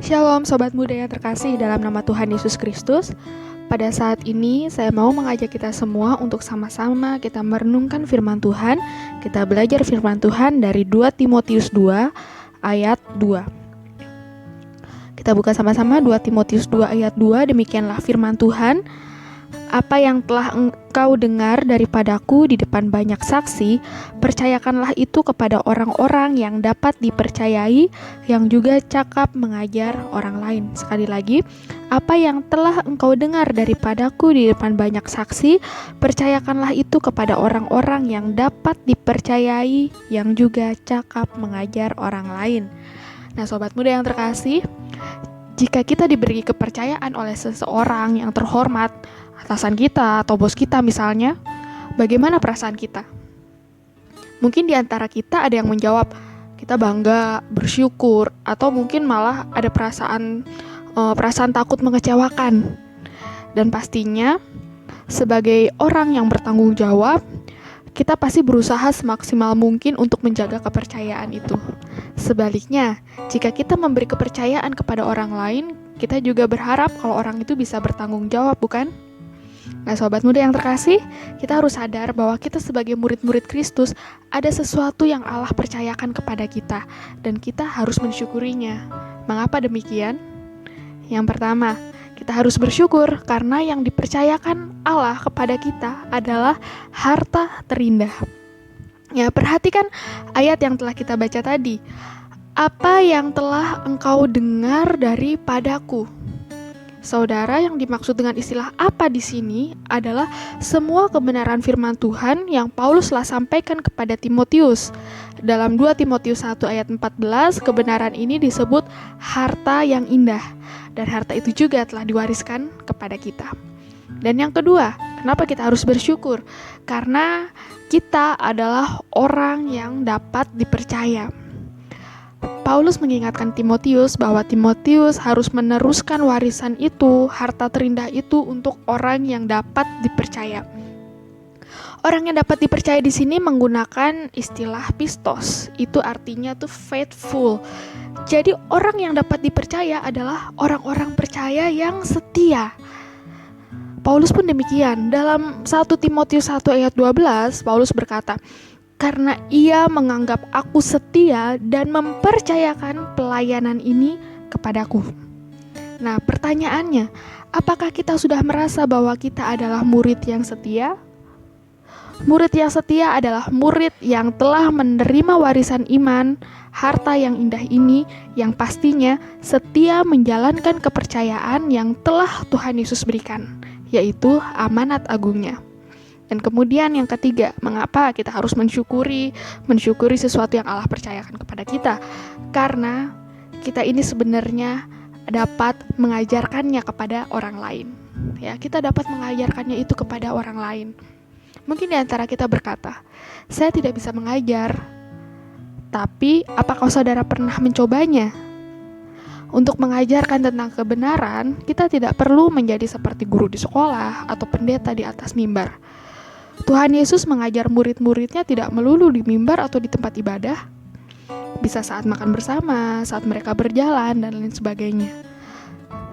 Shalom Sobat Muda yang terkasih dalam nama Tuhan Yesus Kristus. Pada saat ini saya mau mengajak kita semua untuk sama-sama kita merenungkan firman Tuhan. Kita belajar firman Tuhan dari 2 Timotius 2 ayat 2. Kita buka sama-sama 2 Timotius 2 ayat 2. Demikianlah firman Tuhan. Apa yang telah engkau dengar daripadaku di depan banyak saksi, percayakanlah itu kepada orang-orang yang dapat dipercayai, yang juga cakap mengajar orang lain. Sekali lagi, apa yang telah engkau dengar daripadaku di depan banyak saksi, percayakanlah itu kepada orang-orang yang dapat dipercayai, yang juga cakap mengajar orang lain. Nah, sobat muda yang terkasih, jika kita diberi kepercayaan oleh seseorang yang terhormat, atasan kita atau bos kita misalnya, bagaimana perasaan kita? Mungkin di antara kita ada yang menjawab, kita bangga, bersyukur, atau mungkin malah ada perasaan takut mengecewakan. Dan pastinya, sebagai orang yang bertanggung jawab, kita pasti berusaha semaksimal mungkin untuk menjaga kepercayaan itu. Sebaliknya, jika kita memberi kepercayaan kepada orang lain, kita juga berharap kalau orang itu bisa bertanggung jawab, bukan? Nah, sobat muda yang terkasih, kita harus sadar bahwa kita sebagai murid-murid Kristus ada sesuatu yang Allah percayakan kepada kita, dan kita harus mensyukurinya. Mengapa demikian? Yang pertama, kita harus bersyukur karena yang dipercayakan Allah kepada kita adalah harta terindah. Ya, perhatikan ayat yang telah kita baca tadi. Apa yang telah engkau dengar daripadaku? Saudara, yang dimaksud dengan istilah apa di sini adalah semua kebenaran firman Tuhan yang Paulus telah sampaikan kepada Timotius. Dalam 2 Timotius 1 ayat 14, kebenaran ini disebut harta yang indah. Dan harta itu juga telah diwariskan kepada kita. Dan yang kedua, kenapa kita harus bersyukur? Karena kita adalah orang yang dapat dipercaya. Paulus mengingatkan Timotius bahwa Timotius harus meneruskan warisan itu, harta terindah itu untuk orang yang dapat dipercaya. Orang yang dapat dipercaya di sini menggunakan istilah pistos. Itu artinya tuh faithful. Jadi orang yang dapat dipercaya adalah orang-orang percaya yang setia. Paulus pun demikian. Dalam 1 Timotius 1 ayat 12, Paulus berkata, karena ia menganggap aku setia dan mempercayakan pelayanan ini kepadaku. Nah, pertanyaannya, apakah kita sudah merasa bahwa kita adalah murid yang setia? Murid yang setia adalah murid yang telah menerima warisan iman, harta yang indah ini, yang pastinya setia menjalankan kepercayaan yang telah Tuhan Yesus berikan, yaitu amanat agungnya. Dan kemudian yang ketiga, mengapa kita harus mensyukuri sesuatu yang Allah percayakan kepada kita? Karena kita ini sebenarnya dapat mengajarkannya kepada orang lain. Ya, kita dapat mengajarkannya itu kepada orang lain. Mungkin di antara kita berkata, saya tidak bisa mengajar. Tapi, apakah saudara pernah mencobanya? Untuk mengajarkan tentang kebenaran, kita tidak perlu menjadi seperti guru di sekolah atau pendeta di atas mimbar. Tuhan Yesus mengajar murid-muridnya tidak melulu di mimbar atau di tempat ibadah. Bisa saat makan bersama, saat mereka berjalan, dan lain sebagainya.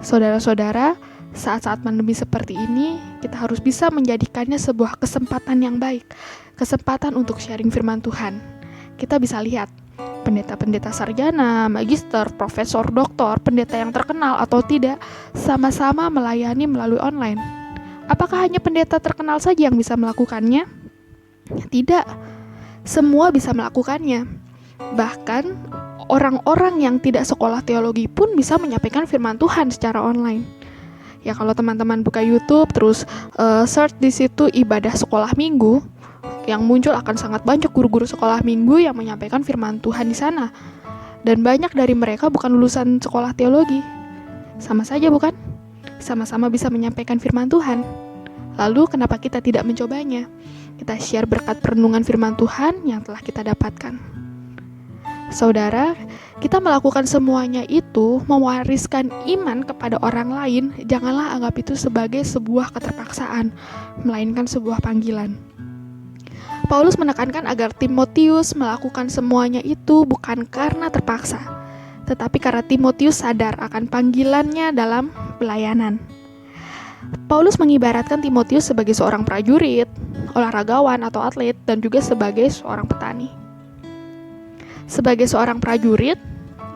Saudara-saudara, saat-saat pandemi seperti ini, kita harus bisa menjadikannya sebuah kesempatan yang baik. Kesempatan untuk sharing firman Tuhan. Kita bisa lihat pendeta-pendeta sarjana, magister, profesor, doktor, pendeta yang terkenal atau tidak, sama-sama melayani melalui online. Apakah hanya pendeta terkenal saja yang bisa melakukannya? Tidak, semua bisa melakukannya. Bahkan orang-orang yang tidak sekolah teologi pun bisa menyampaikan firman Tuhan secara online. Ya, kalau teman-teman buka YouTube terus search di situ ibadah sekolah minggu, yang muncul akan sangat banyak guru-guru sekolah minggu yang menyampaikan firman Tuhan di sana. Dan banyak dari mereka bukan lulusan sekolah teologi. Sama saja bukan? Sama-sama bisa menyampaikan firman Tuhan. Lalu kenapa kita tidak mencobanya? Kita share berkat perenungan firman Tuhan yang telah kita dapatkan. Saudara, kita melakukan semuanya itu mewariskan iman kepada orang lain. Janganlah anggap itu sebagai sebuah keterpaksaan, melainkan sebuah panggilan. Paulus menekankan agar Timotius melakukan semuanya itu bukan karena terpaksa, tetapi karena Timotius sadar akan panggilannya dalam pelayanan. Paulus mengibaratkan Timotius sebagai seorang prajurit, olahragawan atau atlet, dan juga sebagai seorang petani. Sebagai seorang prajurit,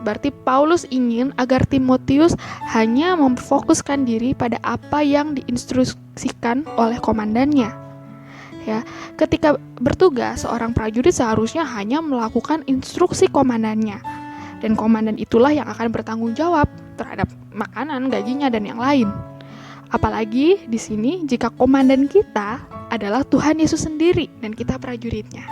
berarti Paulus ingin agar Timotius hanya memfokuskan diri pada apa yang diinstruksikan oleh komandannya. Ya, ketika bertugas, seorang prajurit seharusnya hanya melakukan instruksi komandannya. Dan komandan itulah yang akan bertanggung jawab terhadap makanan, gajinya, dan yang lain. Apalagi di sini jika komandan kita adalah Tuhan Yesus sendiri dan kita prajuritnya.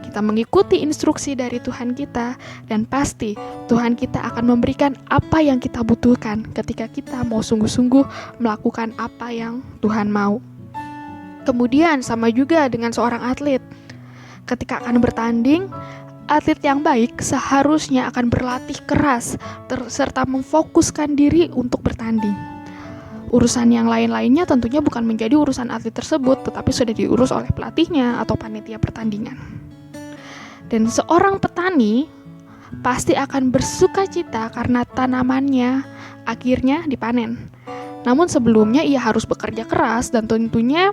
Kita mengikuti instruksi dari Tuhan kita dan pasti Tuhan kita akan memberikan apa yang kita butuhkan ketika kita mau sungguh-sungguh melakukan apa yang Tuhan mau. Kemudian sama juga dengan seorang atlet. Ketika akan bertanding, atlet yang baik seharusnya akan berlatih keras serta memfokuskan diri untuk bertanding. Urusan yang lain-lainnya tentunya bukan menjadi urusan atlet tersebut, tetapi sudah diurus oleh pelatihnya atau panitia pertandingan. Dan seorang petani pasti akan bersukacita karena tanamannya akhirnya dipanen. Namun sebelumnya ia harus bekerja keras dan tentunya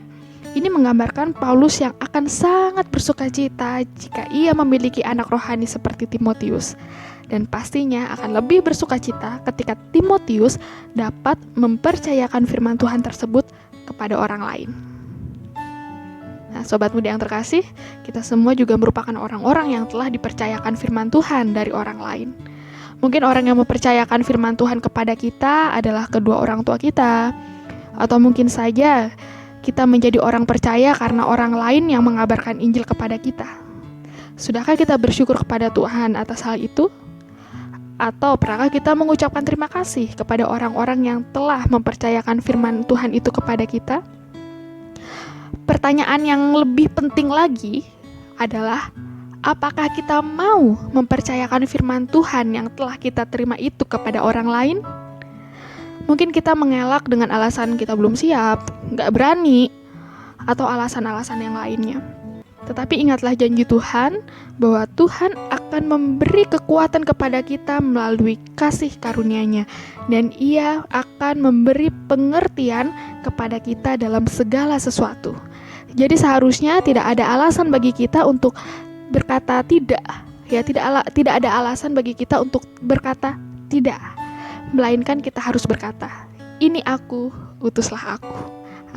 ini menggambarkan Paulus yang akan sangat bersukacita jika ia memiliki anak rohani seperti Timotius. Dan pastinya akan lebih bersukacita ketika Timotius dapat mempercayakan firman Tuhan tersebut kepada orang lain. Nah, sobat muda yang terkasih, kita semua juga merupakan orang-orang yang telah dipercayakan firman Tuhan dari orang lain. Mungkin orang yang mempercayakan firman Tuhan kepada kita adalah kedua orang tua kita, atau mungkin saja kita menjadi orang percaya karena orang lain yang mengabarkan Injil kepada kita. Sudahkah kita bersyukur kepada Tuhan atas hal itu? Atau pernahkah kita mengucapkan terima kasih kepada orang-orang yang telah mempercayakan firman Tuhan itu kepada kita? Pertanyaan yang lebih penting lagi adalah, apakah kita mau mempercayakan firman Tuhan yang telah kita terima itu kepada orang lain? Mungkin kita mengelak dengan alasan kita belum siap, gak berani, atau alasan-alasan yang lainnya. Tetapi ingatlah janji Tuhan bahwa Tuhan akan memberi kekuatan kepada kita melalui kasih karunia-Nya, dan Ia akan memberi pengertian kepada kita dalam segala sesuatu. Jadi seharusnya tidak ada alasan bagi kita untuk berkata tidak. Ya, tidak ada alasan bagi kita untuk berkata tidak. Melainkan kita harus berkata, "Ini aku, utuslah aku."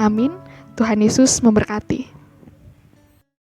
Amin. Tuhan Yesus memberkati.